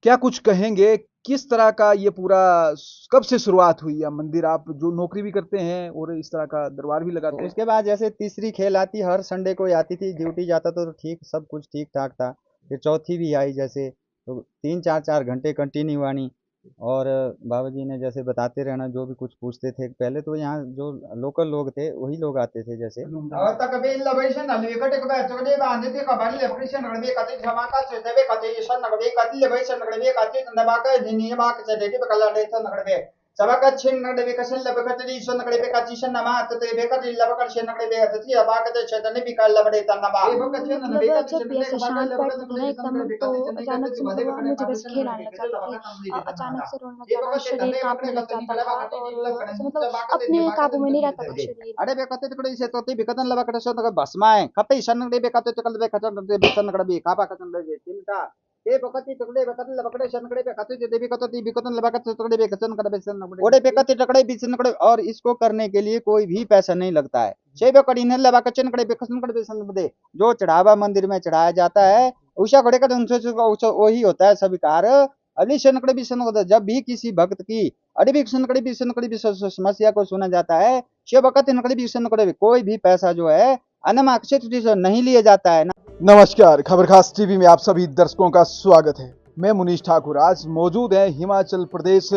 क्या कुछ कहेंगे? किस तरह का ये पूरा कब से शुरुआत हुई? या मंदिर आप जो नौकरी भी करते हैं और इस तरह का दरबार भी लगाते हैं? उसके बाद जैसे तीसरी खेल आती, हर संडे को आती थी, ड्यूटी जाता था तो ठीक सब कुछ ठीक ठाक था। फिर चौथी भी आई जैसे, तो 3 4 4 घंटे कंटिन्यू आनी। और बाबा जी ने जैसे बताते रहना, जो भी कुछ पूछते थे। पहले तो यहाँ जो लोकल लोग थे वही लोग आते थे जैसे। मतलब जब भी ऐसे शांत बैठते थे ना एकदम, तो अचानक से मतलब मुझे बस खेल आने लग जाती थी। अचानक से रोने लग जाना, शरीर कांपने लग जाता था और ऐसे मतलब अपने काबू में नहीं रहता था शरीर। अरे बेकते तिकडे इसे तो ती बिकतन लबा कटे सो नगर भस्माए खपे ईशान नगड़े बेकते तिकल बेकते नगड़े बिकतन नगड़े बे कापा कतन लगे तिनका ते बकती तिकडे बेकते लबकड़े शन नगड़े बेकते ते देवी कतो ती बिकतन लबा कते तिकड़े बेकतन नगड़े बेसन नगड़े ओडे बेकते तिकड़े बिसन नगड़े। और इसको करने के लिए कोई भी पैसा नहीं लगता है। छे बेकड़ी ने लबा कचन नगड़े बेकसन नगड़े बेसन नगड़े जो चढ़ावा मंदिर में चढ़ाया जाता है उषा घोड़े का उनसे वही होता है सभी कार। अली शनकड़े भी सन होता है। जब भी किसी भक्त की अड़ी सनकड़ी भी सनकड़ी भी समस्या को सुना जाता है, शिव भक्त नकड़ी भी सनकड़ी भी कोई भी पैसा जो है अनमाक्षित से नहीं लिया जाता है ना। नमस्कार, खबर खास टीवी में आप सभी दर्शकों का स्वागत है। मैं मुनीश ठाकुर आज मौजूद है हिमाचल प्रदेश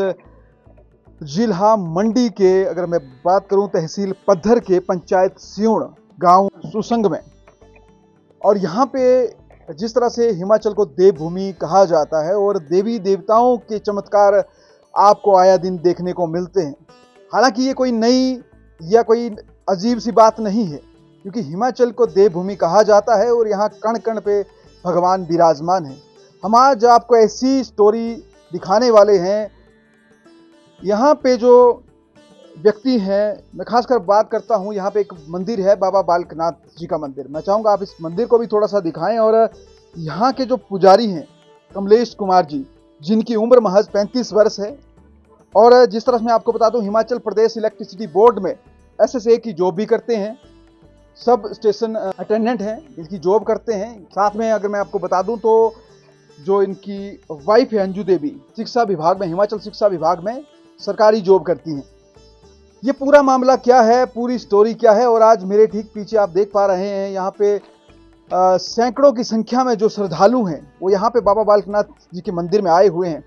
जिला मंडी के, अगर मैं बात करूं तहसील पद्धर के पंचायत सियोण गांव सुसंग में। और यहाँ पे जिस तरह से हिमाचल को देवभूमि कहा जाता है और देवी देवताओं के चमत्कार आपको आया दिन देखने को मिलते हैं। हालांकि ये कोई नई या कोई अजीब सी बात नहीं है, क्योंकि हिमाचल को देवभूमि कहा जाता है और यहाँ कण कण पे भगवान विराजमान है। हम आज आपको ऐसी स्टोरी दिखाने वाले हैं। यहाँ पे जो व्यक्ति हैं, मैं खासकर बात करता हूँ, यहाँ पे एक मंदिर है बाबा बालकनाथ जी का मंदिर। मैं चाहूँगा आप इस मंदिर को भी थोड़ा सा दिखाएं। और यहाँ के जो पुजारी हैं कमलेश कुमार जी, जिनकी उम्र महज 35 वर्ष है। और जिस तरह से मैं आपको बता दूं, हिमाचल प्रदेश इलेक्ट्रिसिटी बोर्ड में एसएसए की जॉब भी करते हैं, सब स्टेशन अटेंडेंट हैं, इनकी जॉब करते हैं। साथ में अगर मैं आपको बता दूं तो जो इनकी वाइफ है अंजू देवी, शिक्षा विभाग में, हिमाचल शिक्षा विभाग में सरकारी जॉब करती हैं। ये पूरा मामला क्या है, पूरी स्टोरी क्या है, और आज मेरे ठीक पीछे आप देख पा रहे हैं यहाँ पे सैकड़ों की संख्या में जो श्रद्धालु हैं वो यहाँ पे बाबा बालकनाथ जी के मंदिर में आए हुए हैं।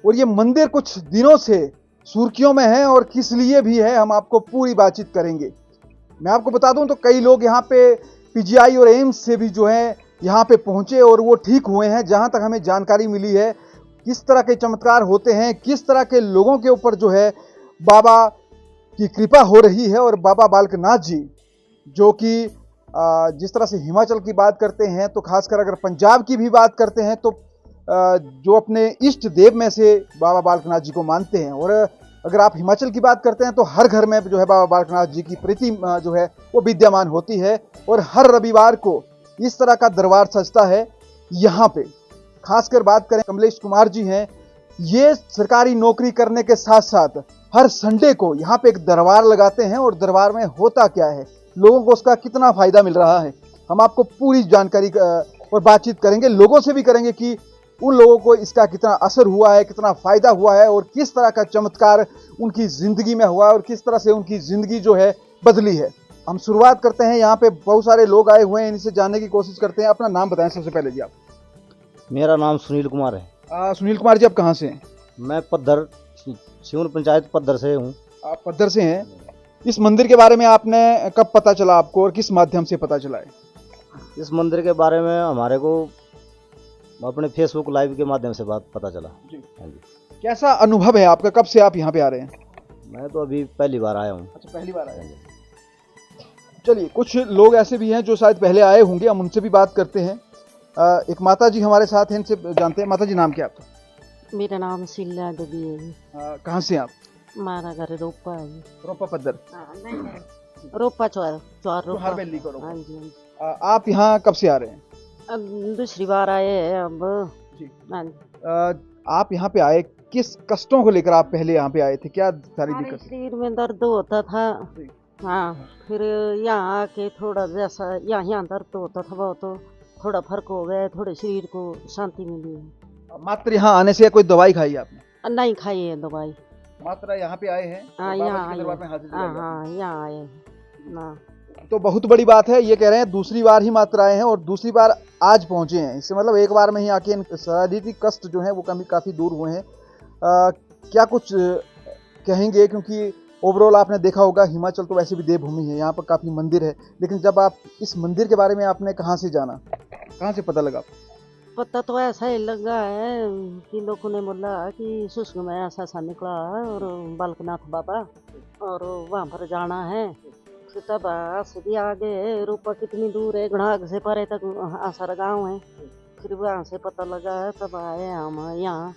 और ये मंदिर कुछ दिनों से सुर्खियों में है, और किस लिए भी है हम आपको पूरी बातचीत करेंगे। मैं आपको बता दूं तो कई लोग यहाँ पे पीजीआई और एम्स से भी जो है यहाँ पे पहुंचे और वो ठीक हुए हैं। जहाँ तक हमें जानकारी मिली है, किस तरह के चमत्कार होते हैं, किस तरह के लोगों के ऊपर जो है बाबा की कृपा हो रही है। और बाबा बालकनाथ जी जो कि जिस तरह से हिमाचल की बात करते हैं, तो खासकर अगर पंजाब की भी बात करते हैं तो जो अपने इष्ट देव में से बाबा बालकनाथ जी को मानते हैं। और अगर आप हिमाचल की बात करते हैं तो हर घर में जो है बाबा बालकनाथ जी की प्रतिमा जो है वो विद्यमान होती है। और हर रविवार को इस तरह का दरबार सजता है यहाँ पे। खासकर बात करें, कमलेश कुमार जी हैं, ये सरकारी नौकरी करने के साथ साथ हर संडे को यहाँ पे एक दरबार लगाते हैं। और दरबार में होता क्या है, लोगों को उसका कितना फायदा मिल रहा है, हम आपको पूरी जानकारी और बातचीत करेंगे, लोगों से भी करेंगे कि उन लोगों को इसका कितना असर हुआ है, कितना फायदा हुआ है, और किस तरह का चमत्कार उनकी जिंदगी में हुआ है, और किस तरह से उनकी जिंदगी जो है बदली है। हम शुरुआत करते हैं, यहाँ पे बहुत सारे लोग आए हुए हैं, इनसे जानने की कोशिश करते हैं। अपना नाम बताएं सबसे पहले जी आप। मेरा नाम सुनील कुमार है। सुनील कुमार जी, आप कहाँ से हैं? मैं पद्धर सियून पंचायत पद्धर से हूँ। आप पद्धर से हैं। इस मंदिर के बारे में आपने कब पता चला आपको, और किस माध्यम से पता चला है? इस मंदिर के बारे में हमारे को अपने फेसबुक लाइव के माध्यम से बात पता चला जी। हाँ जी। कैसा अनुभव है आपका, कब से आप यहाँ पे आ रहे हैं? मैं तो अभी पहली बार आया हूँ। अच्छा, पहली बार आए हैं। चलिए, कुछ लोग ऐसे भी हैं जो शायद पहले आए होंगे, हम उनसे भी बात करते हैं। एक माता जी हमारे साथ हैं, इनसे जानते हैं। माता जी, नाम क्या आपका? मेरा नाम शीला देवी है। कहाँ से हैं आप? हमारा घर रोपा है। रोपा पद्धर। रोपा चौर चौर रोपा। हर वैली को रोपा। हाँ जी। आप यहाँ कब से आ रहे हैं? अब दूसरी बार आए हैं अब जी। हाँ। आप यहाँ पे आए, किस कष्टों को लेकर आप पहले यहाँ पे आए थे, क्या सारी हमारे दिक्कत? शरीर में दर्द होता था। जी। हाँ, फिर यहाँ आके थोड़ा जैसा यहाँ दर्द होता था, वो तो थोड़ा फर्क हो गया, थोड़े शरीर को शांति मिली है। मात्र यहाँ आने से कोई दवाई खाई आपने? नहीं खाई है दवाई। मात्र यहाँ पे आए हैं हाँ और बाबा यहाँ जी के आए दरबार में हाजिरी हाँ लगाई हाँ यहाँ आए ना। आपने। तो बहुत बड़ी बात है, ये कह रहे हैं दूसरी बार ही मात्र आए हैं और दूसरी बार आज पहुंचे हैं। इससे मतलब एक बार में ही आके शारीरिक कष्ट जो है वो काफी दूर हुए हैं। क्या कुछ कहेंगे, क्योंकि ओवरऑल आपने देखा होगा हिमाचल तो वैसे भी देवभूमि है, यहाँ पर काफ़ी मंदिर है, लेकिन जब आप इस मंदिर के बारे में आपने कहाँ से जाना, कहाँ से पता लगा? पता तो ऐसा ही लगा है कि लोगों ने बोला कि सुस्क में ऐसा निकला है और बालकनाथ बाबा और वहाँ पर जाना है। फिर तब सीधी आगे रूपा कितनी दूर है, घनाग से परे तक आसार गाँव है। फिर वहाँ से पता लगा है, तब आए हम यहाँ।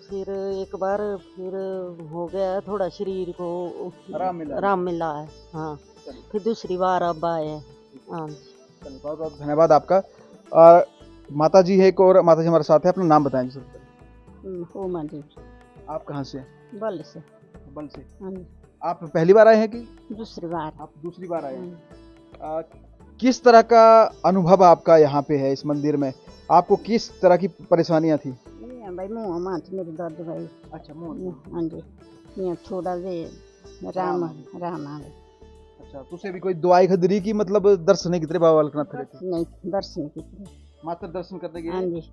फिर एक बार फिर हो गया थोड़ा शरीर को आराम मिला है। हाँ फिर दूसरी बार अब आए हैं। हाँ बहुत बहुत धन्यवाद आपका। और माता जी है एक और माता जी हमारे साथ है, अपना नाम बताएं जी सबसे। उमा जी। आप कहाँ से? बल से। बल से। हाँ आप पहली बार आए हैं कि दूसरी बार? आप दूसरी बार आए हैं। किस तरह का अनुभव आपका यहाँ पे है इस मंदिर में? आपको किस तरह की परेशानियाँ थी? भाई मुँह माथ मेरे दर्द भाई। अच्छा मुँह। हाँ जी यहाँ थोड़ा जे राम राम आ गए। अच्छा तुझे भी कोई दवाई खदरी की मतलब दर्शन की तरह बाबा बालकनाथ थे? नहीं दर्शन की तरह। मात्र दर्शन करने हाँ के जी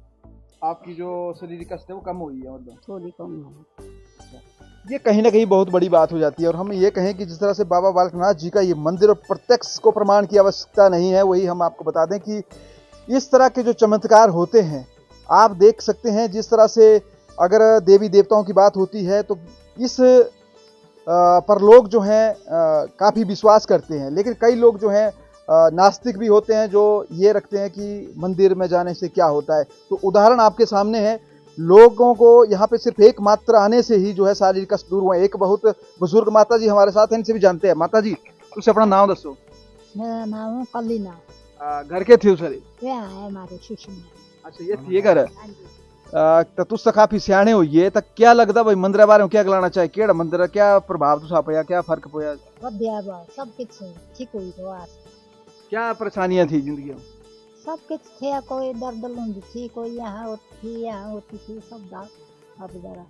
आपकी जो शारीरिक कष्ट है वो कम हुई है मतलब? थोड़ी कम है। ये कहीं ना कहीं बहुत बड़ी बात हो जाती है। और हम ये कहें कि जिस तरह से बाबा बालकनाथ जी का ये मंदिर और प्रत्यक्ष को प्रमाण की आवश्यकता नहीं है, वही हम आपको बता दें कि इस तरह के जो चमत्कार होते हैं आप देख सकते हैं। जिस तरह से अगर देवी देवताओं की बात होती है तो इस पर लोग जो हैं काफ़ी विश्वास करते हैं, लेकिन कई लोग जो हैं नास्तिक भी होते हैं जो ये रखते हैं कि मंदिर में जाने से क्या होता है। तो उदाहरण आपके सामने है, लोगों को यहाँ पे सिर्फ एक मात्र आने से ही जो है शारीरिक कष्ट दूर हुए। एक बहुत बुजुर्ग माता जी हमारे साथ हैं, इनसे भी जानते हैं। माता जी तुझसे अपना नाम दसो। मेरा नाम है कलीना। घर के थे सारे? वे है हमारे शिशु में। अच्छा ये थी घर तो तुझ तो काफी सियाने होइए, तो क्या लगता भाई मंदिर बारे में क्या गलाना चाहे? केड़ा मंदिर है, क्या प्रभाव तुसा पाया, क्या फर्क पाया? वधिया बा सब कुछ ठीक हुई तो आज क्या परेशानियां थी जिंदगी में? सब कुछ थे, कोई दर्द लूंगी थी, कोई यहाँ होती थी सब दाल अब जरा।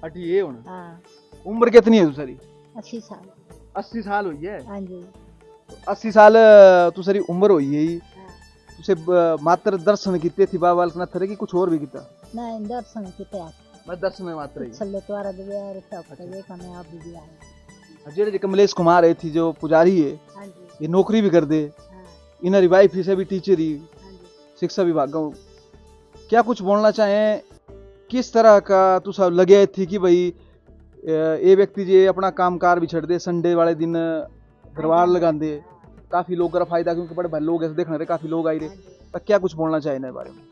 अठी ये होना। हाँ उम्र कितनी है तुसारी? 80 साल। 80 साल हुई है? हाँ जी 80 साल तुसारी उम्र हुई है। हाँ। तुसे मात्र दर्शन किते थी बाबा बालकनाथ थे कि कुछ और भी किता? नहीं दर्शन किते बस दर्शन में मात्र ही। छल्ले द्वारा दे यार तब तो ये कने आप भी आए। जेड़े कमलेश कुमार है थी जो पुजारी है, हाँ जी ये नौकरी भी कर दे, हाँ इनरी वाइफ से भी टीचर ही हाँ जी। शिक्षा विभाग। क्या कुछ बोलना चाहें, किस तरह का तुसा लगे थी कि भाई ये व्यक्ति जी अपना कामकार भी छड़ दे, संडे वाले दिन दरबार लगा दे, काफी लोग का फायदा, क्योंकि बड़े भाई लोग ऐसे देखने रहे, काफी लोग आए रहे, तो क्या कुछ बोलना चाहे इनके बारे में?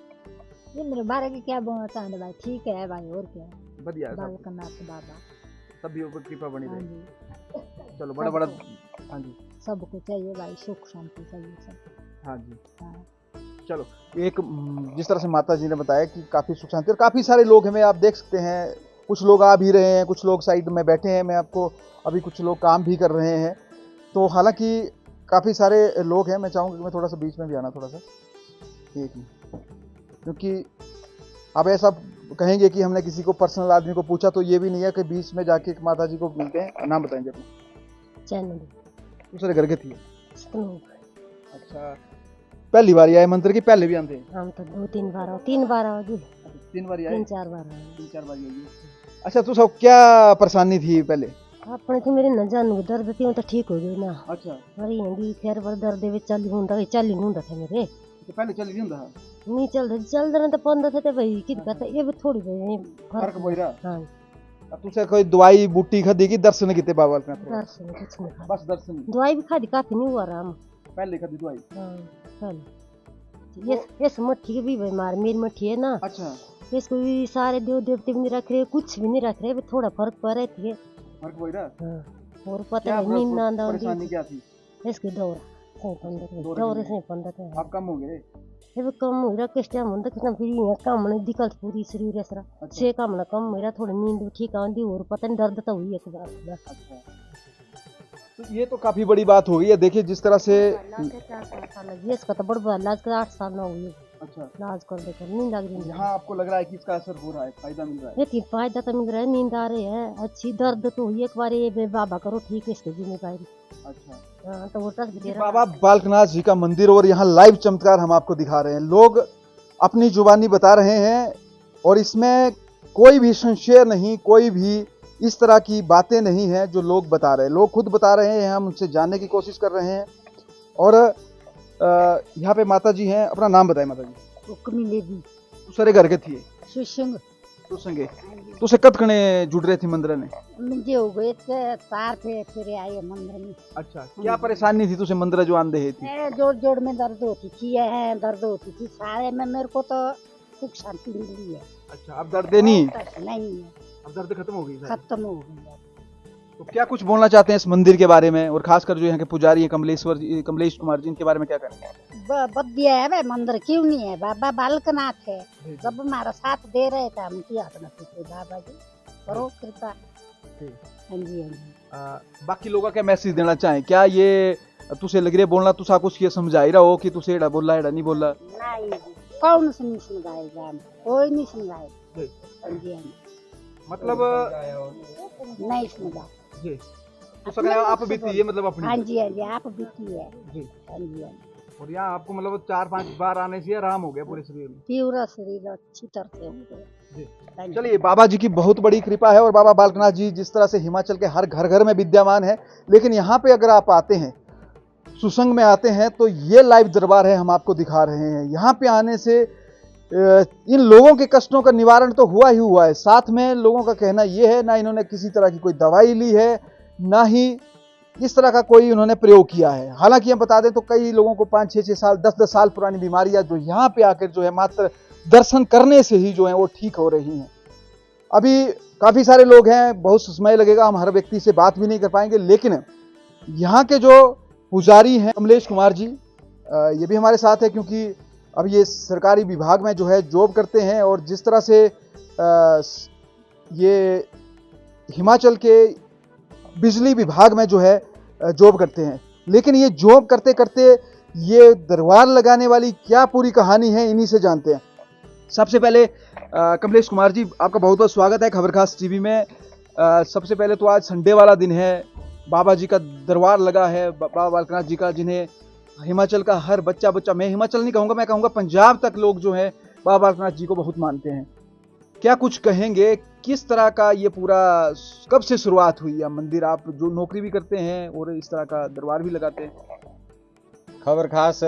ये मेरे बारे में क्या बोलना चाहते भाई? ठीक है भाई, और क्या बढ़िया बालकनाथ बाबा सभी ऊपर कृपा बनी हाँ रहे। जी चलो बड़ा बड़ा हाँ जी सबको चाहिए भाई, सुख शांति चाहिए सब। हाँ जी हाँ। चलो एक जिस तरह से माता जी ने बताया कि काफ़ी सुख शांति और काफ़ी सारे लोग हैं, आप देख सकते हैं, कुछ लोग आ भी रहे हैं, कुछ लोग साइड में बैठे हैं, मैं आपको अभी कुछ लोग काम भी कर रहे हैं। तो हालांकि काफ़ी सारे लोग हैं, मैं चाहूँगा कि मैं थोड़ा सा बीच में भी आना, थोड़ा सा एक ही, क्योंकि अब ऐसा कहेंगे कि हमने किसी को पर्सनल आदमी को पूछा, तो ये भी नहीं है कि बीच में जाके माता जी को मिलते हैं। नाम बताएंगे अपना? चैनल दूसरे घर के थी। स्तूप। अच्छा पहली बार आए मंदिर की? पहले भी आते हैं? हम तो 2-3 बार तीन बार आओ जी, 3 बार आए? 3-4 बार आए। 3-4 बार आई। अच्छा तो सब क्या परेशानी थी पहले? अपने तो मेरे न जानू दर्द थी, तो ठीक हो गई ना। अच्छा अरे यंगी खैर पर दर्द में चाली हुंदा था मेरे, तो पहले चल नहीं हुंदा? नहीं चल रहे तो पंदा थे भाई कि कहता ये भी थोड़ी भाई फर्क पड़ रहा? हां अब तुसे कोई दवाई बूटी खादी की दर्शन किते बाबा के? दर्शन कुछ नहीं बस दर्शन। दवाई भी खादी, काफी नहीं हुआ आराम। पहले खादी दवाई? हां पहले ये मट्ठी भी बीमार, मेरी मट्ठी है ना। अच्छा इसको भी सारे देव देवते भी नहीं रख रहे, कुछ भी नहीं रख रहे, थोड़ा फर्क पड़ रहे थे। फर्क पड़ रहा? हां और पता नहीं नींद ना आंदा परेशानी क्या थी? इसके दौरे से पंदा थे। आप कम हो गए? ये कम मेरा किस टाइम होता कितना फिर ये काम नहीं दिक्कत पूरी शरीर ऐसा से काम ना कम मेरा थोड़ी नींद ठीक आंदी और पता नहीं दर्द तो हुई एक बार। अच्छा तो ये तो काफी बड़ी बात हो गई है। देखिए जिस तरह से इसका तो बड़ा इलाज का 8 साल ना हुई। अच्छा, इलाज कर देकर नींद आ गई। यहाँ आपको लग रहा है कि इसका असर हो रहा है, फायदा मिल रहा है? ये फायदा तो मिल रहा है, नींद आ रही है अच्छी, दर्द तो हुई एक बार, ये बाबा करो ठीक है, इसके जीने पाएगी। अच्छा, हाँ, तो वो टच दे ये रहा बाबा बालकनाथ जी का मंदिर और यहाँ लाइव चमत्कार हम आपको दिखा रहे हैं। लोग अपनी जुबानी बता रहे हैं और इसमें कोई भी संशय नहीं, कोई भी इस तरह की बातें नहीं है जो लोग बता रहे हैं। लोग खुद बता रहे हैं, हम उनसे जानने की कोशिश कर रहे हैं। और यहाँ पे माता जी हैं, अपना नाम बताएं माता जी। हुक्मी देवी दूसरे घर के थी सुसंग तो संगे तो से कद खने जुड़ रहे थी मंदिर ने? मुझे हो गए थे तार थे फिर आए मंदिर में। अच्छा, क्या परेशानी थी तुझे मंदिर जो आंदे है थी? जोड़ जोड़ में दर्द होती थी, है दर्द होती थी सारे में, मेरे को तो सुख शांति मिली है। अच्छा, अब दर्द नहीं? नहीं है, अब दर्द खत्म हो गई सारी? खत्म हो गई। तो क्या कुछ बोलना चाहते हैं इस मंदिर के बारे में, और खासकर जो यहाँ के पुजारी हैं कमलेश कुमार जी, इनके बारे में क्या करेंगे? बदिया है भाई, मंदिर क्यों नहीं है? बाबा बालकनाथ है, जब हमारा साथ दे रहे थे हम किया थे, बाबा जी करो कृपा। हाँ जी, हाँ जी। बाकी लोगों का क्या मैसेज देना चाहें? क्या ये तुझे लग रहा है बोलना, तुझा कुछ ये समझा ही रहा हो कि तुझे एड़ा बोला एड़ा नहीं बोला? नहीं, कौन से नहीं समझाएगा, कोई नहीं समझाएगा। हाँ जी, हाँ जी, मतलब नहीं समझा जी, तो सकल आप बीती है मतलब अपनी? हाँ जी, हाँ जी, आप बीती है जी। हाँ जी, हाँ जी। और यहाँ आपको मतलब 4-5 बार आने से आराम हो गया पूरे शरीर में? पूरा शरीर अच्छी तरह से हो जी। गया। हाँ जी। चलिए, बाबा जी की बहुत बड़ी कृपा है। और बाबा बालकनाथ जी जिस तरह से हिमाचल के हर घर घर में विद्यमान है, लेकिन यहाँ पे अगर आप आते हैं, सुसंग में आते हैं, तो ये लाइव दरबार है, हम आपको दिखा रहे हैं। यहाँ पे आने से इन लोगों के कष्टों का निवारण तो हुआ ही हुआ है, साथ में लोगों का कहना यह है, ना इन्होंने किसी तरह की कोई दवाई ली है, ना ही इस तरह का कोई उन्होंने प्रयोग किया है। हालांकि हम बता दें तो कई लोगों को 5-6 साल 10-10 साल पुरानी बीमारियां जो यहाँ पे आकर जो है मात्र दर्शन करने से ही जो है वो ठीक हो रही हैं। अभी काफ़ी सारे लोग हैं, बहुत समय लगेगा, हम हर व्यक्ति से बात भी नहीं कर पाएंगे, लेकिन यहाँ के जो पुजारी हैं कमलेश कुमार जी, ये भी हमारे साथ है, क्योंकि अब ये सरकारी विभाग में जो है जॉब करते हैं। और जिस तरह से ये हिमाचल के बिजली विभाग में जो है जॉब करते हैं, लेकिन ये जॉब करते करते ये दरबार लगाने वाली क्या पूरी कहानी है, इन्हीं से जानते हैं। सबसे पहले कमलेश कुमार जी, आपका बहुत बहुत स्वागत है खबरखास टीवी में। सबसे पहले तो आज संडे वाला दिन है, बाबा जी का दरबार लगा है, बाबा बालकनाथ जी का, जिन्हें हिमाचल का हर बच्चा, मैं हिमाचल नहीं कहूँगा, मैं कहूँगा पंजाब तक लोग जो है बाबा बालकनाथ जी को बहुत मानते हैं। क्या कुछ कहेंगे, किस तरह का ये पूरा, कब से शुरुआत हुई? या मंदिर, आप जो नौकरी भी करते हैं और इस तरह का दरबार भी लगाते हैं? खबर खास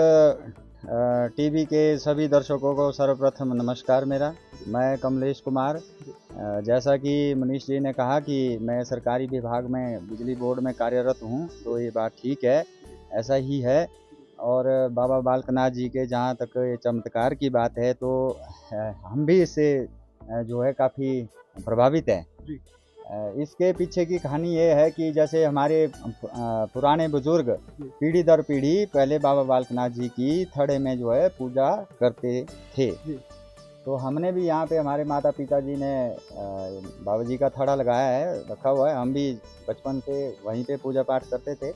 टीवी के सभी दर्शकों को सर्वप्रथम नमस्कार मेरा। मैं कमलेश कुमार, जैसा कि मनीष जी ने कहा कि मैं सरकारी विभाग में बिजली बोर्ड में कार्यरत हूँ, तो ये बात ठीक है, ऐसा ही है। और बाबा बालकनाथ जी के जहाँ तक ये चमत्कार की बात है, तो हम भी इससे जो है काफ़ी प्रभावित है। इसके पीछे की कहानी ये है कि जैसे हमारे पुराने बुजुर्ग पीढ़ी दर पीढ़ी पहले बाबा बालकनाथ जी की थड़े में जो है पूजा करते थे, तो हमने भी यहाँ पे, हमारे माता पिता जी ने बाबा जी का थड़ा लगाया है, रखा हुआ है। हम भी बचपन से वहीं पे पूजा पाठ करते थे।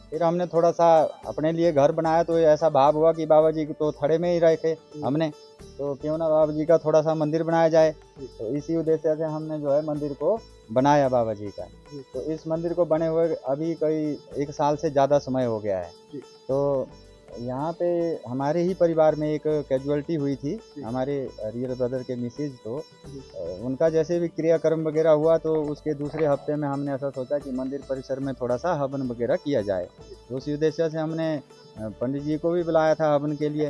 फिर हमने थोड़ा सा अपने लिए घर बनाया, तो ऐसा भाव हुआ कि बाबा जी तो थड़े में ही रहे थे हमने, तो क्यों ना बाबा जी का थोड़ा सा मंदिर बनाया जाए। तो इसी उद्देश्य से हमने जो है मंदिर को बनाया बाबा जी का। तो इस मंदिर को बने हुए अभी कोई 1 साल से ज़्यादा समय हो गया है। तो यहाँ पे हमारे ही परिवार में एक कैजुअलिटी हुई थी, हमारे रियल ब्रदर के मिसेज, तो उनका जैसे भी क्रियाक्रम वगैरह हुआ, तो उसके दूसरे हफ्ते में हमने ऐसा सोचा कि मंदिर परिसर में थोड़ा सा हवन वगैरह किया जाए। तो उसी उद्देश्य से हमने पंडित जी को भी बुलाया था हवन के लिए।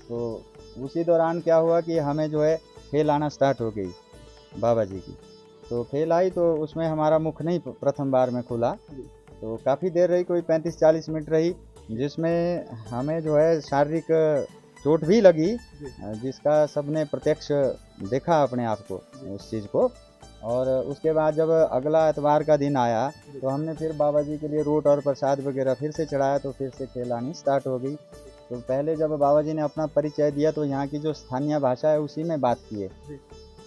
तो उसी दौरान क्या हुआ कि हमें जो है फेल आना स्टार्ट हो गई बाबा जी की। तो फेल आई, तो उसमें हमारा मुख नहीं प्रथम बार में खुला, तो काफ़ी देर रही, कोई 35-40 मिनट रही, जिसमें हमें जो है शारीरिक चोट भी लगी, जिसका सबने प्रत्यक्ष देखा अपने आप को, उस चीज़ को। और उसके बाद जब अगला एतवार का दिन आया, तो हमने फिर बाबा जी के लिए रोट और प्रसाद वगैरह फिर से चढ़ाया, तो फिर से खेलानी स्टार्ट हो गई। तो पहले जब बाबा जी ने अपना परिचय दिया, तो यहाँ की जो स्थानीय भाषा है उसी में बात किए।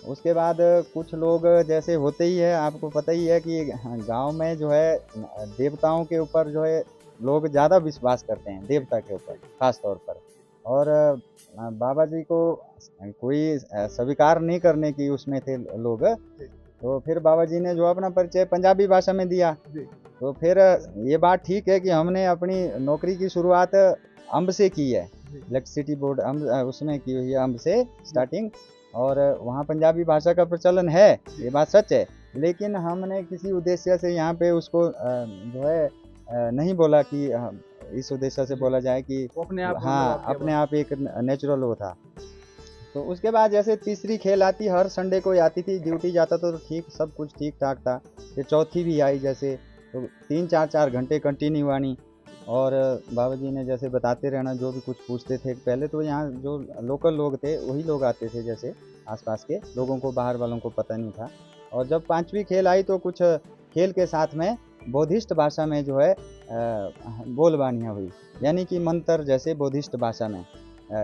उसके बाद कुछ लोग, जैसे होते ही है, आपको पता ही है कि गांव में जो है देवताओं के ऊपर जो है लोग ज़्यादा विश्वास करते हैं, देवता के ऊपर खास तौर पर। और बाबा जी को कोई स्वीकार नहीं करने की उसमें थे लोग, तो फिर बाबा जी ने जो अपना परिचय पंजाबी भाषा में दिया। तो फिर ये बात ठीक है कि हमने अपनी नौकरी की शुरुआत अम्ब से की है, इलेक्ट्रिसिटी बोर्ड अम्ब उसमें की हुई है, अम्ब से स्टार्टिंग, और वहाँ पंजाबी भाषा का प्रचलन है, ये बात सच है। लेकिन हमने किसी उद्देश्य से यहाँ पे उसको जो है नहीं बोला कि इस उद्देश्य से बोला जाए कि अपने आप हाँ अपने आप एक नेचुरल वो था। तो उसके बाद जैसे तीसरी खेल आती, हर संडे को आती थी, ड्यूटी जाता था तो ठीक सब कुछ ठीक ठाक था। फिर चौथी भी आई जैसे, तो 3-4 घंटे कंटिन्यू आनी, और बाबा जी ने जैसे बताते रहना, जो भी कुछ पूछते थे। पहले तो यहाँ जो लोकल लोग थे वही लोग आते थे, जैसे आसपास के लोगों को, बाहर वालों को पता नहीं था। और जब 5वीं खेल आई तो कुछ खेल के साथ में बौद्धिस्ट भाषा में जो है बोलबानियाँ हुई, यानी कि मंत्र जैसे बौद्धिस्ट भाषा में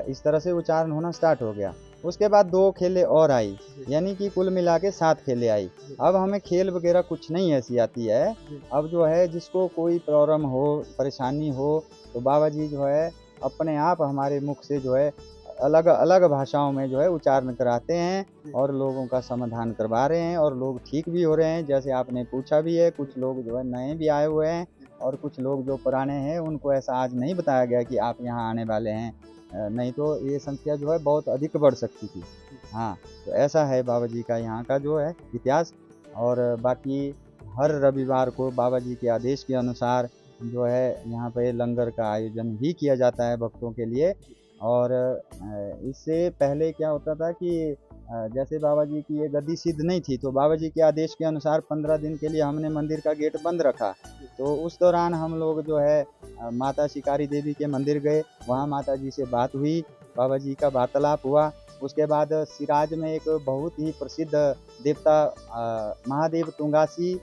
इस तरह से उच्चारण होना स्टार्ट हो गया। उसके बाद 2 खेलें और आई, यानी कि कुल मिला के 7 खेलें आई। अब हमें खेल वगैरह कुछ नहीं ऐसी आती है। अब जो है जिसको कोई प्रॉब्लम हो, परेशानी हो, तो बाबा जी जो है अपने आप हमारे मुख से जो है अलग अलग भाषाओं में जो है उच्चारण कराते हैं और लोगों का समाधान करवा रहे हैं, और लोग ठीक भी हो रहे हैं। जैसे आपने पूछा भी है, कुछ लोग जो है नए भी आए हुए हैं, और कुछ लोग जो पुराने हैं उनको ऐसा आज नहीं बताया गया कि आप यहाँ आने वाले हैं, नहीं तो ये संख्या जो है बहुत अधिक बढ़ सकती थी। हाँ, तो ऐसा है बाबा जी का यहाँ का जो है इतिहास। और बाकी हर रविवार को बाबा जी के आदेश के अनुसार जो है यहाँ पे लंगर का आयोजन भी किया जाता है भक्तों के लिए। और इससे पहले क्या होता था कि जैसे बाबा जी की ये गद्दी सिद्ध नहीं थी, तो बाबा जी के आदेश के अनुसार 15 दिन के लिए हमने मंदिर का गेट बंद रखा। तो उस दौरान हम लोग जो है माता शिकारी देवी के मंदिर गए, वहाँ माता जी से बात हुई, बाबा जी का वार्तालाप हुआ। उसके बाद सिराज में एक बहुत ही प्रसिद्ध देवता महादेव तुंगासी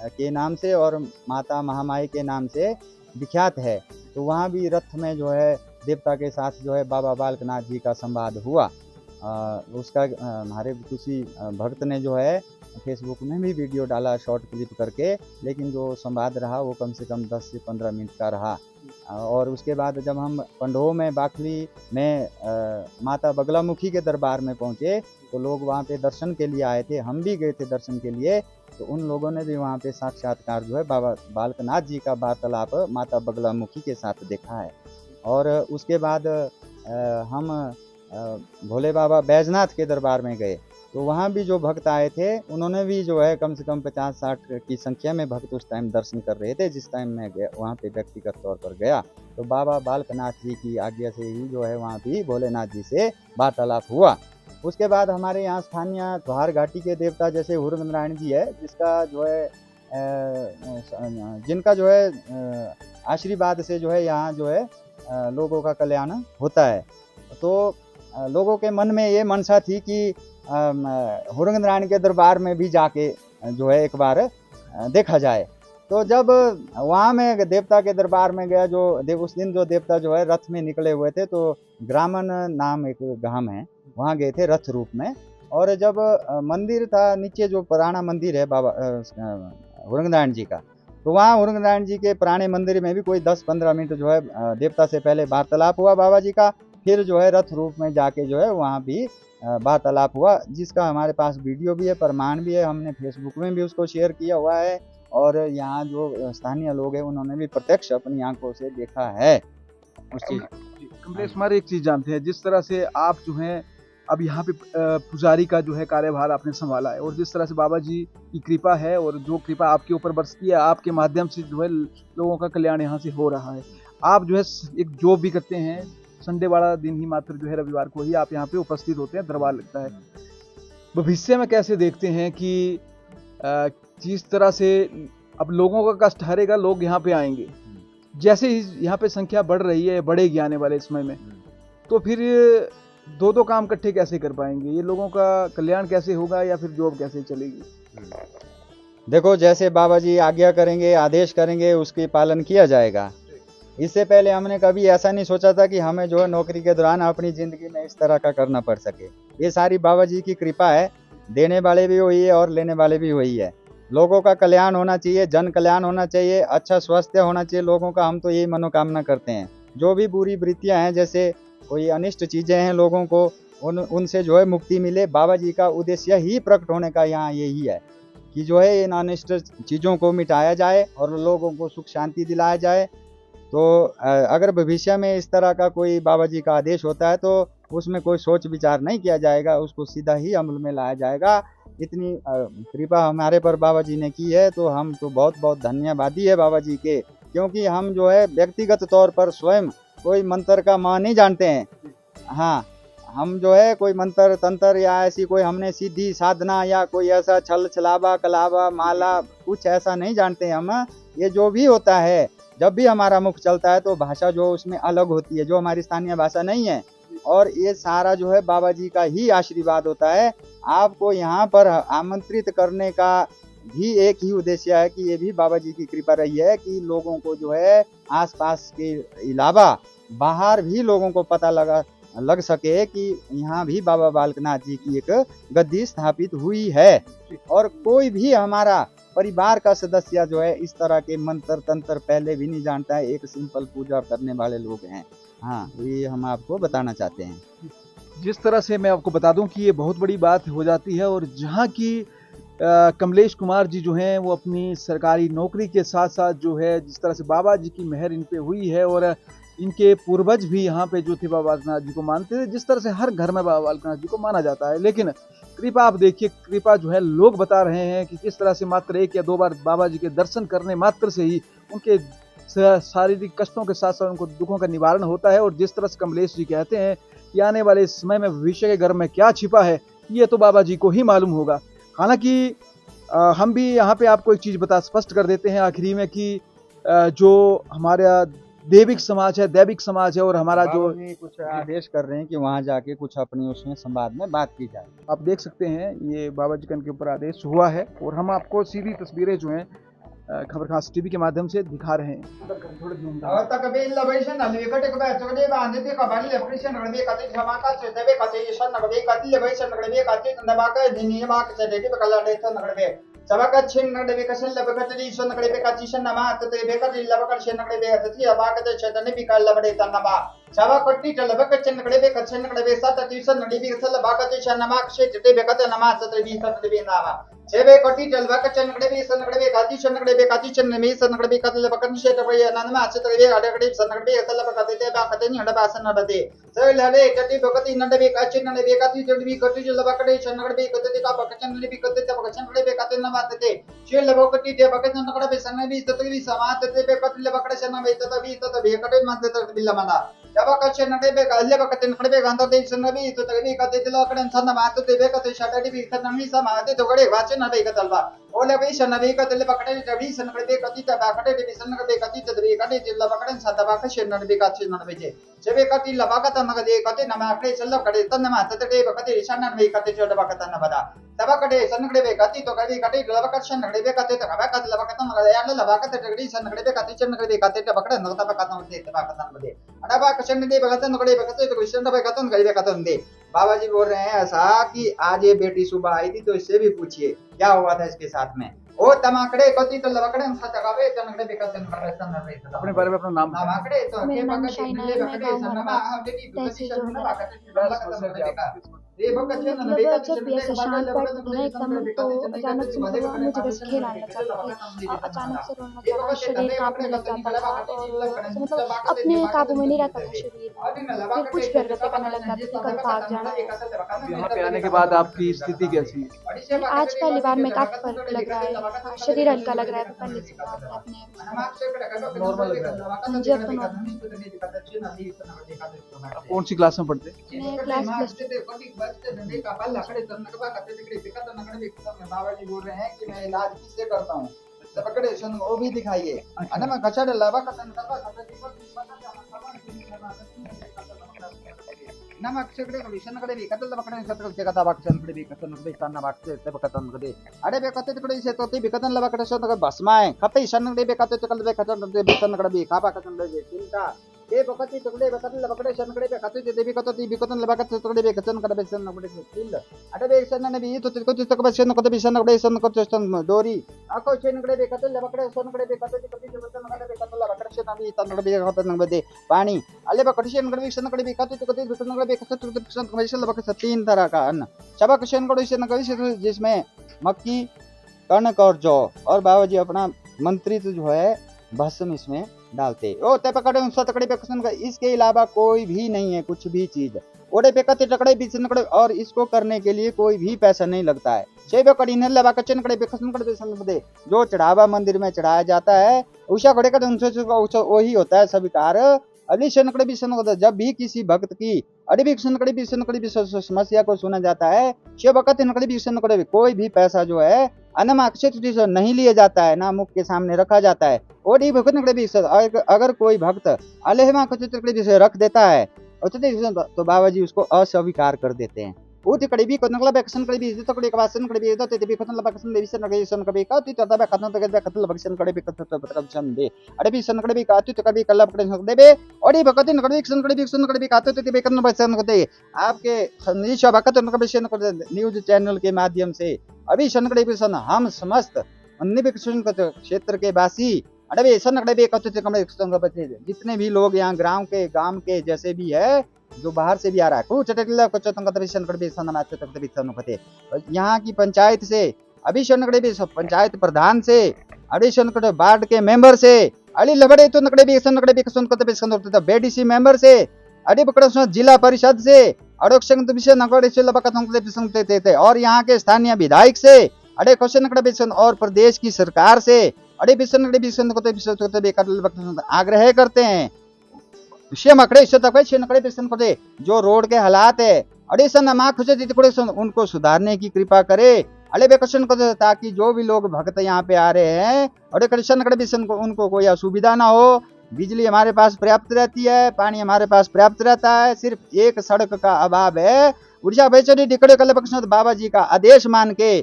के नाम से और माता महामाई के नाम से विख्यात है, तो वहाँ भी रथ में जो है देवता के साथ जो है बाबा बालकनाथ जी का संवाद हुआ। उसका हमारे किसी भक्त ने जो है फेसबुक में भी वीडियो डाला शॉर्ट क्लिप करके, लेकिन जो संवाद रहा वो कम से कम 10 से 15 मिनट का रहा। और उसके बाद जब हम पंडोह में बाखली में माता बगलामुखी के दरबार में पहुँचे, तो लोग वहाँ पे दर्शन के लिए आए थे, हम भी गए थे दर्शन के लिए। तो उन लोगों ने भी वहाँ पे साक्षात्कार जो है बाबा बालकनाथ जी का वार्तालाप माता बगलामुखी के साथ देखा है। और उसके बाद हम भोले बाबा बैजनाथ के दरबार में गए, तो वहाँ भी जो भक्त आए थे उन्होंने भी जो है कम से कम 50-60 की संख्या में भक्त उस टाइम दर्शन कर रहे थे, जिस टाइम मैं गया वहाँ पे व्यक्तिगत तौर पर गया। तो बाबा बालकनाथ जी की आज्ञा से ही जो है वहाँ भी भोलेनाथ जी से वार्तालाप हुआ। उसके बाद हमारे यहाँ स्थानीय द्वार घाटी के देवता जैसे हुरग नारायण जी है, जिसका जो है जिनका जो है आशीर्वाद से जो है यहाँ जो है लोगों का कल्याण होता है। तो लोगों के मन में ये मनसा थी कि हुरग नारायण के दरबार में भी जाके जो है एक बार देखा जाए। तो जब वहाँ में देवता के दरबार में गया, जो उस दिन जो देवता जो है रथ में निकले हुए थे, तो ग्रामन नाम एक गांव है, वहाँ गए थे रथ रूप में। और जब मंदिर था नीचे, जो पुराना मंदिर है बाबा हुरग नारायण जी का, तो वहाँ हुरग नारायण जी के पुराने मंदिर में भी कोई 10-15 मिनट जो है देवता से पहले वार्तालाप हुआ बाबा जी का। फिर जो है रथ रूप में जाके जो है वहाँ भी वार्तालाप हुआ, जिसका हमारे पास वीडियो भी है, प्रमाण भी है, हमने फेसबुक में भी उसको शेयर किया हुआ है। और यहाँ जो स्थानीय लोग हैं उन्होंने भी प्रत्यक्ष अपनी आंखों से देखा है उस चीज। कमलेश हमारे एक चीज जानते हैं, जिस तरह से आप जो हैं अब यहाँ पे पुजारी का जो है कार्यभार आपने संभाला है, और जिस तरह से बाबा जी की कृपा है और जो कृपा आपके ऊपर बरसती है, आपके माध्यम से जो है लोगों का कल्याण यहाँ से हो रहा है। आप जो है एक जॉब भी करते हैं, संडे वाला दिन ही मात्र जो है रविवार को ही आप यहाँ पे उपस्थित होते हैं, दरबार लगता है। भविष्य में कैसे देखते हैं कि जिस तरह से अब लोगों का कष्ट हरेगा, लोग यहाँ पे आएंगे, जैसे ही यहाँ पे संख्या बढ़ रही है, बढ़ेगी आने वाले समय में, तो फिर दो काम इकट्ठे कैसे कर पाएंगे? ये लोगों का कल्याण कैसे होगा, या फिर जॉब कैसे चलेगी? देखो, जैसे बाबा जी आज्ञा करेंगे, आदेश करेंगे, उसके पालन किया जाएगा। इससे पहले हमने कभी ऐसा नहीं सोचा था कि हमें जो है नौकरी के दौरान अपनी ज़िंदगी में इस तरह का करना पड़ सके। ये सारी बाबा जी की कृपा है, देने वाले भी वही है और लेने वाले भी वही है। लोगों का कल्याण होना चाहिए, जन कल्याण होना चाहिए, अच्छा स्वास्थ्य होना चाहिए लोगों का, हम तो यही मनोकामना करते हैं। जो भी बुरी वृत्तियाँ हैं, जैसे कोई अनिष्ट चीजें हैं लोगों को उनसे जो है मुक्ति मिले। बाबा जी का उद्देश्य ही प्रकट होने का यहाँ यही है कि जो है इन अनिष्ट चीज़ों को मिटाया जाए और लोगों को सुख शांति दिलाया जाए। तो अगर भविष्य में इस तरह का कोई बाबा जी का आदेश होता है तो उसमें कोई सोच विचार नहीं किया जाएगा, उसको सीधा ही अमल में लाया जाएगा। इतनी कृपा हमारे पर बाबा जी ने की है, तो हम तो बहुत बहुत धन्यवादी है बाबा जी के, क्योंकि हम जो है व्यक्तिगत तौर पर स्वयं कोई मंत्र का मान नहीं जानते हैं। हाँ, हम जो है कोई मंत्र तंत्र या ऐसी कोई हमने सीधी साधना या कोई ऐसा छल छलावा कलावा माला कुछ ऐसा नहीं जानते हम। ये जो भी होता है, जब भी हमारा मुख चलता है तो भाषा जो उसमें अलग होती है, जो हमारी स्थानीय भाषा नहीं है, और ये सारा जो है बाबा जी का ही आशीर्वाद होता है। आपको यहाँ पर आमंत्रित करने का भी एक ही उद्देश्य है कि ये भी बाबा जी की कृपा रही है कि लोगों को जो है आसपास के अलावा बाहर भी लोगों को पता लग सके कि यहाँ भी बाबा बालकनाथ जी की एक गद्दी स्थापित हुई है। और कोई भी हमारा परिवार का सदस्य जो है इस तरह के मंत्र तंत्र पहले भी नहीं जानता है, एक सिंपल पूजा करने वाले लोग हैं। हाँ, ये हम आपको बताना चाहते हैं। जिस तरह से मैं आपको बता दूं कि ये बहुत बड़ी बात हो जाती है, और जहाँ की कमलेश कुमार जी जो हैं वो अपनी सरकारी नौकरी के साथ साथ जो है जिस तरह से बाबा जी की मेहर इन पे हुई है, और इनके पूर्वज भी यहाँ पे जो थे बाबा बालकनाथ जी को मानते थे, जिस तरह से हर घर में बाबा बालकनाथ जी को माना जाता है। लेकिन कृपा आप देखिए, कृपा जो है लोग बता रहे हैं कि किस तरह से मात्र 1 या 2 बार बाबा जी के दर्शन करने मात्र से ही उनके शारीरिक कष्टों के साथ साथ उनको दुखों का निवारण होता है। और जिस तरह से कमलेश जी कहते हैं कि आने वाले समय में भविष्य के घर में क्या छिपा है, ये तो बाबा जी को ही मालूम होगा। हालांकि हम भी यहाँ पे आपको एक चीज़ स्पष्ट कर देते हैं आखिरी में कि जो हमारा दैविक समाज है और हमारा जो कुछ आदेश कर रहे हैं कि वहाँ जाके कुछ अपनी उसमें संवाद में बात की जाए। आप देख सकते हैं ये बाबा जी का इनके ऊपर आदेश हुआ है, और हम आपको सीधी तस्वीरें जो हैं खबर खास टीवी के माध्यम से दिखा रहे हैं। सबका छिन नगड़े बेकसन लबकत दी सन नगड़े बेकाची सन नमा तते बेकर लबकर शन नगड़े बेकती अबाकत चतने बिकल लबड़े तनमा सबा कट्टी लबक सन नगड़े बेकसन नगड़े बेसा तती सन नगड़े बेकसल लबाकत शन नमा क्षे तते बेकत नमा तते बी तते बे नामा सेबे कट्टी लबक सन नगड़े बेसन नगड़े बेकाची सन नगड़े बेकाची सन नमे सन नगड़े बेकत लबकन शे तबे ननमा तते बे अडगड़े सन नगड़े बेकसल लबकत ते बाकत नि हडबासन नबदे सय लले तते बेकती नडे बेकाची नडे बेकाची तते कट्टी लबकड़े सन नगड़े बेकत ते का बकचन नडे बेकत ते बकचन नगड़े बेकत नमा तते शे लबकटी ते बकचन नगड़े बेसन बी तते बी समात ते बेकत लबकड़े सन बे तते बेकटे मानते तते बिल्ला मना जबकच नडे बे गल्ले बकत नगड़े बे गंदा ते सन बी तते बी कते लबकड़े सन मात ते बेकत शटडी बी तते समात ते गड़े वाचे नडे कतलबा ओले बे सन बी कते बकड़े तबी सन बे कति त बाकड़े बे सन बे कति त बे कटे लबकड़े सदा बाक शे नडे बे कति नडे जे सेबे कति लबकत नगदे कते नमाकड़े सल कड़े तन मात ते बकते सन बे कते चोड बकत नबदा तबकड़े सन बे कति तो कति कटे लबकत सन बे कते त बकत लबकत नगदे याल लबकत तगड़ी सन बे कति सन बे कते त बकड़े नगता बकत नगदे त बकत नगदे अडबा कशन दे बकत नगड़े बकते तो सन बे कतन गई बकतन दे। बाबा जी बोल रहे हैं ऐसा कि आज ये बेटी सुबह आई थी तो इससे भी पूछिए क्या हुआ था इसके साथ में। ओ तमाकड़े कति तो लबकड़े सतगावे तनगड़े बेकतन करे तनगड़े अपने बारे में अपना नाम तमाकड़े तो मेरा के नाम बकत शाइना ले है, मैं बकड़े गाँव सनमा मरवा हम बेटी तहसील सन जोड़ना। बकत लबकत बेका ये बकत न मतलब बेका जब भी ऐसा शांत बैठती थी ना एकदम, तो अचानक से मतलब मुझे बस खेल आने लग जाती थी, अचानक से रोने लग जाता, शरीर कांपने लग जाता था, और मतलब अपने काबू में नहीं रहता था शरीर। फिर कुछ भी हरकतें करने लग जाती थी, घर भाग जाना। यहाँ पे आने के बाद आपकी स्थिति कैसी है? आज पहली बार में काफी फर्क लग रहा है, शरीर हल्का लग रहा है पहले से अपने नॉर्मल लग रहा है। जी, अब तो आप कौन सी क्लास में पढ़ते हैं? मैं क्लास बाबा जी बोल रहे हैं कि मैं इलाज किससे करता हूँ, पकड़े सुन वो भी दिखाइए है ना। मैं कचड़ लावा कतन नमक सेकड़े कलिशन कड़े बिकतल बकड़े सत्र से कथा बकसन कड़े बिकतन कड़े सन बकते ते बकतन कड़े अरे बेकते कड़े से तोती बिकतन लबकड़े से तो भस्माए कपे शन कड़े बेकते कल बेकतन कड़े बिकतन कड़े बि कापा कतन दे चिंता ए बकती तकड़े बकत लबकड़े शनकड़े पे खाते देवी कतो ती बिकतन लबकत तकड़े बे कचन कर बेसन नकड़े तिल अटे बे सन ने भी तो तक बसन कतो बेसन नकड़े सन कतो सन डोरी आको शनकड़े बे कतो लबकड़े शनकड़े बे कतो ती बसन नकड़े बे कतो लबकड़े शन भी तन बे कतो नबदे पानी अले बकड़ी शनकड़े बे शनकड़े बे कतो बिकतन नकड़े बे कतो सन बेसन लबकत तीन तरह का अन्न सबक शनकड़े शनकड़े जिसमें मक्की कणक और जौ और बाबा जी अपना मंत्रित्व जो है भस्म इसमें डालते ओ ते पकड़े तकड़े पे इसके अलावा कोई भी नहीं है कुछ भी चीज ओड़े पे कते टकड़े बीच नकड़े और इसको करने के लिए कोई भी पैसा नहीं लगता है छे कड़ी ने लबा कचन कड़े पे खसन कड़े दे जो चढ़ावा मंदिर में चढ़ाया जाता है उषा कड़े का उनसे वही होता है सभी कार्य अली शनकड़े भी सन जब भी किसी भक्त की अरे भी शनकड़े भी समस्या को सुना जाता है शिव भक्त नकड़े भी शनकड़े कोई भी पैसा जो है अनमाक्षित नहीं लिया जाता है ना मुख के सामने रखा जाता है और ये भक्त नकड़े भी अगर कोई भक्त अलेहमा से रख देता है तो बाबा जी उसको अस्वीकार कर देते हैं उत कड़ीबी को नगला बेकसन कड़ीबी इस तकड़ी का वासन कड़ीबी इधर ते बेकसन लबकसन देवी सन कड़ीबी सन कड़ीबी का ती तदा बेकसन तक बेकसन लबकसन कड़ीबी कत बेकसन दे अरे भी सन कड़ीबी का ती कड़ीबी कलब कड़े सन देबे और ये भगतिन कड़ीबी सन कड़ीबी का ते बेकसन बसन दे आपके निशा भगत कड़ीबी सन न्यूज़ चैनल के माध्यम से अभी सन कड़ीबी सन हम समस्त अन्य क्षेत्र के वासी अरे सन कड़ीबी कत कड़े जितने भी लोग यहाँ गांव के जैसे भी है जो बाहर से भी आ रहा है यहाँ की पंचायत से अभी पंचायत प्रधान से अभी वार्ड के मेंबर से अड़ी लबड़े तो नकड़े भी बेडीसी मेंबर से अड़ी पकड़ जिला परिषद से और यहाँ के स्थानीय विधायक से अड़े क्वेश्चन और प्रदेश की सरकार से अड़े आग्रह करते हैं जो रोड के हालात है अड़े उनको सुधारने की कृपा करे अड़े बेकशन को ताकि जो भी लोग भक्त यहाँ पे आ रहे हैं अड़े कृष्ण को उनको कोई असुविधा ना हो बिजली हमारे पास पर्याप्त रहती है पानी हमारे पास पर्याप्त रहता है सिर्फ एक सड़क का अभाव है उड़ीसा बेचरी डिकड़े कल बाबा जी का आदेश मान के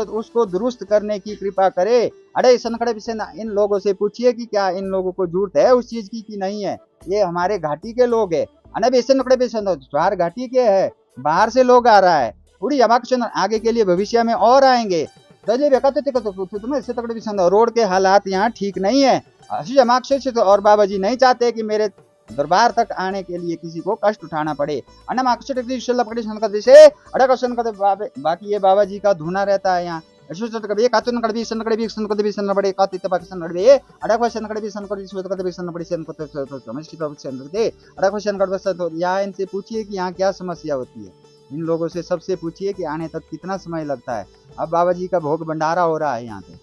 उसको दुरुस्त करने की कृपा करे अरे सनकड़े इन लोगों से पूछिए कि क्या इन लोगों को जरूरत है उस चीज की कि नहीं है ये हमारे घाटी के लोग है चार घाटी के है बाहर से लोग आ रहा है पूरी आगे के लिए भविष्य में और आएंगे रोड के हालात यहाँ ठीक नहीं है और बाबा जी नहीं चाहते कि मेरे दरबार तक आने के लिए किसी को कष्ट उठाना पड़े बाकी ये बाबा जी का धुना रहता है यहाँ यहाँ इनसे पूछिए कि यहाँ क्या समस्या होती है इन लोगों से सबसे पूछिए कि आने तक कितना समय लगता है अब बाबा जी का भोग भंडारा हो रहा है यहाँ पे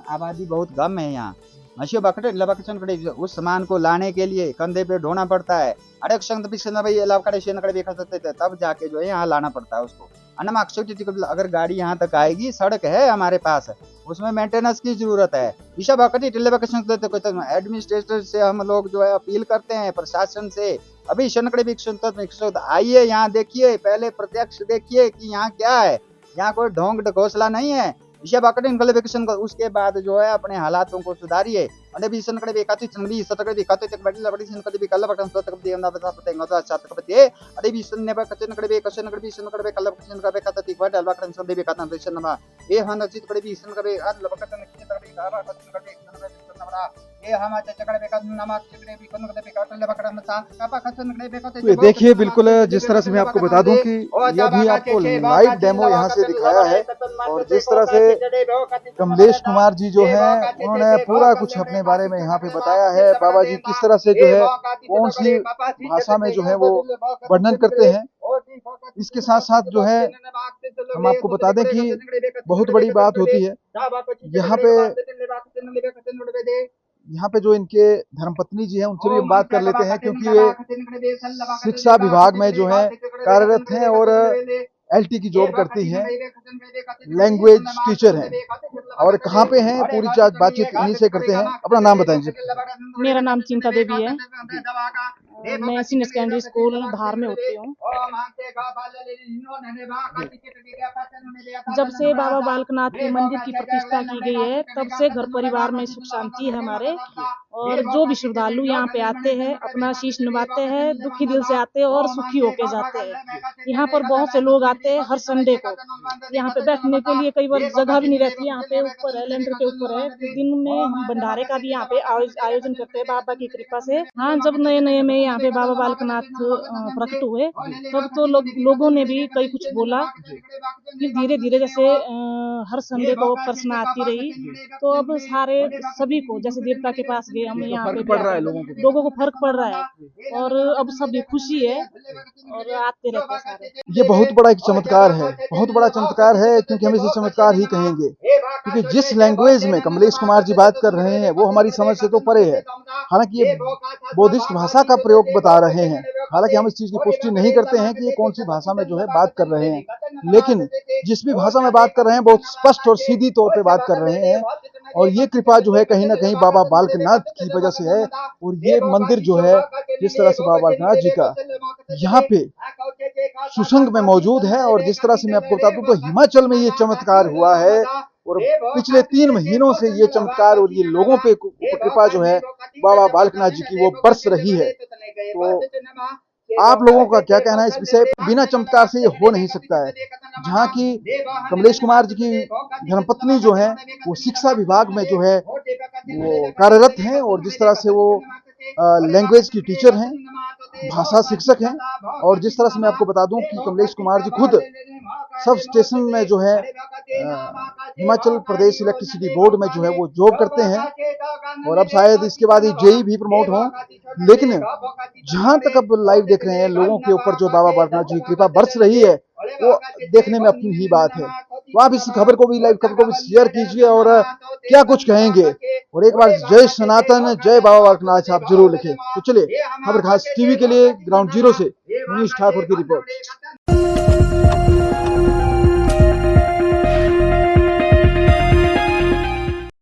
आबादी बहुत कम है यहाँ उस सामान को लाने के लिए कंधे पे ढोना पड़ता है तब जाके जो है यहाँ लाना पड़ता है उसको अगर गाड़ी यहाँ तक आएगी सड़क है हमारे पास उसमें मेंटेनेंस की जरूरत है एडमिनिस्ट्रेटर से हम लोग जो है अपील करते हैं प्रशासन से अभी आइए यहाँ देखिए पहले प्रत्यक्ष देखिए कि यहाँ क्या है यहाँ कोई ढोंग ढकोसला नहीं है उसके बाद जो है अपने हालातों को सुधारिए तो देखिए बिल्कुल जिस तरह से मैं आपको बता दूं कि यह भी आपको लाइव डेमो यहाँ से दिखाया है और जिस तरह से कमलेश कुमार जी जो है उन्होंने पूरा कुछ अपने बारे में यहाँ पे बताया है बाबा जी किस तरह से जो है कौन सी भाषा में जो है वो वर्णन करते हैं इसके साथ साथ जो है हम आपको बता दें कि बहुत बड़ी बात होती है यहाँ पे जो इनके धर्मपत्नी जी हैं उनसे भी हम बात कर लेते हैं क्योंकि वे शिक्षा विभाग में जो है कार्यरत हैं और एलटी की जॉब करती हैं लैंग्वेज टीचर हैं और कहाँ पे हैं पूरी बातचीत इन्हीं से करते हैं अपना नाम बताएं जी मेरा नाम चिंता देवी है मैं सीनियर सेकेंडरी स्कूल धार में होती हूँ जब से बाबा बालकनाथ के मंदिर की प्रतिष्ठा की गई है तब से घर परिवार में सुख शांति है हमारे और जो भी श्रद्धालु यहाँ पे आते हैं अपना शीश नवाते हैं, दुखी दिल से आते हैं और सुखी होके जाते हैं। यहाँ पर बहुत से लोग आते हैं हर संडे को। यहाँ पे बैठने के लिए कई बार जगह भी नहीं रहती। यहाँ पे ऊपर है, लेंटर के ऊपर है। दिन में हम भंडारे का भी यहाँ पे आयोजन करते हैं बाबा की कृपा से। हाँ, जब नए नए में यहाँ पे बाबा बालकनाथ प्रकट हुए तब तो लोगों ने भी कई कुछ बोला। फिर धीरे धीरे जैसे हर संडे को प्रश्न आती रही, तो अब सारे सभी को जैसे देवता के पास गए हम यहाँ पे पड़ रहा है लोगों को फर्क पड़ रहा है और अब सभी खुशी है और आते रहते हैं सारे। ये बहुत बड़ा एक चमत्कार है, बहुत बड़ा चमत्कार है, क्योंकि हम इसे चमत्कार ही कहेंगे, क्योंकि जिस लैंग्वेज में कमलेश कुमार जी बात कर रहे हैं वो हमारी समझ से तो परे है। हालांकि ये बौद्धिस्ट भाषा का प्रयोग बता रहे हैं, हालांकि हम इस चीज की पुष्टि नहीं करते हैं कि ये कौन सी भाषा में जो है बात कर रहे हैं, लेकिन जिस भी भाषा में बात कर रहे हैं बहुत स्पष्ट और सीधी तौर पे बात कर रहे हैं। और ये कृपा जो है कहीं ना कहीं बाबा बालकनाथ की वजह से है। और ये मंदिर जो है जिस तरह से बाबा बालकनाथ जी का यहाँ पे सुसंग में मौजूद है, और जिस तरह से मैं आपको बता दूं तो हिमाचल में ये चमत्कार हुआ है और पिछले 3 महीनों से ये चमत्कार और ये लोगों पे कृपा जो है बाबा बालकनाथ जी की वो बरस रही है। तो आप लोगों का क्या कहना है इस विषय? बिना चमत्कार से ये हो नहीं सकता है। जहाँ की कमलेश कुमार जी की धर्मपत्नी जो है वो शिक्षा विभाग में जो है वो कार्यरत हैं, और जिस तरह से वो लैंग्वेज की टीचर हैं, भाषा शिक्षक हैं, और जिस तरह से मैं आपको बता दूं कि कमलेश कुमार जी खुद सब स्टेशन में जो है हिमाचल प्रदेश इलेक्ट्रिसिटी बोर्ड में जो है वो जॉब करते हैं, और अब शायद इसके बाद ही जेई भी प्रमोट हों। लेकिन जहां तक अब लाइव देख रहे हैं लोगों के ऊपर जो बाबा बालकनाथ जी की कृपा बरस रही है वो देखने में अपनी ही बात है। तो आप इस खबर को भी, लाइव खबर को भी शेयर कीजिए और क्या कुछ कहेंगे, और एक बार जय सनातन जय बाबा बालकनाथ आप जरूर लिखें। तो चलिए, खबर खास टीवी के लिए ग्राउंड जीरो से मनीष ठाकुर की रिपोर्ट।